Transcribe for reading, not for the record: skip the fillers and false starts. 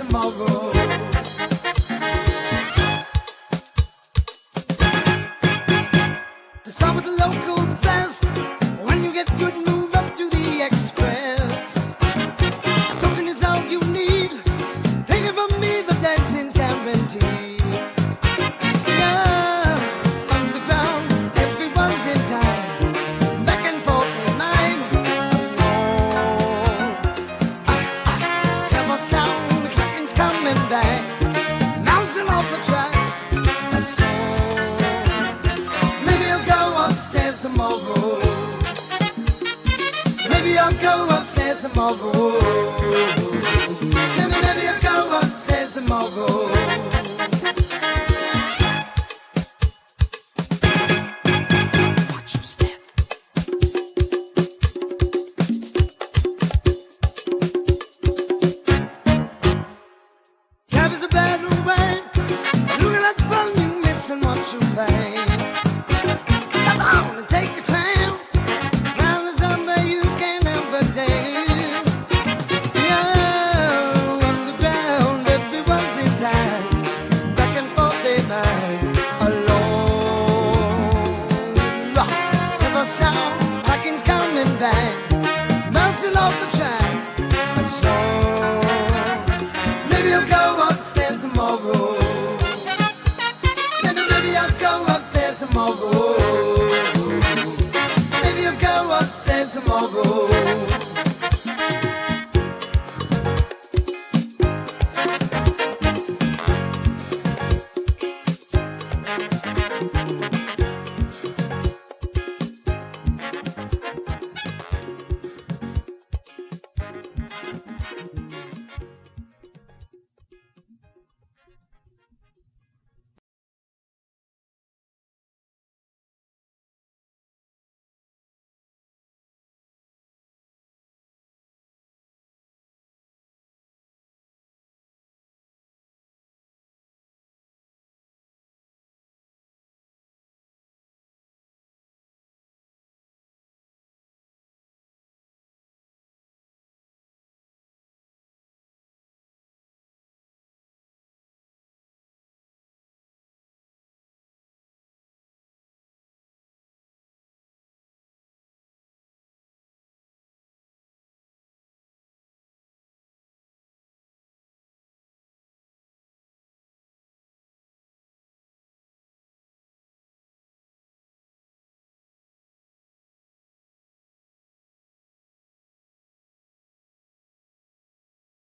tomorrow. To start with the locals best. When you get good, move up to the express. A token is all you need. Take it from me, the dancing's guaranteed. Yeah, underground, everyone's in time. Back and forth in mime. Hear the sound, the clacking's coming back. Mountain off the track. A song. Maybe I'll go upstairs tomorrow. Maybe I'll go upstairs tomorrow. Maybe I'll go upstairs tomorrow. Watch your step. Cab is a bad way. Look at that fun you miss and what you pay. Come on and take a chance. Round the summer you can have a dance. Yeah, underground, everyone's in time. Back and forth they mind alone. Hear the sound, packing's coming back. Bouncing off the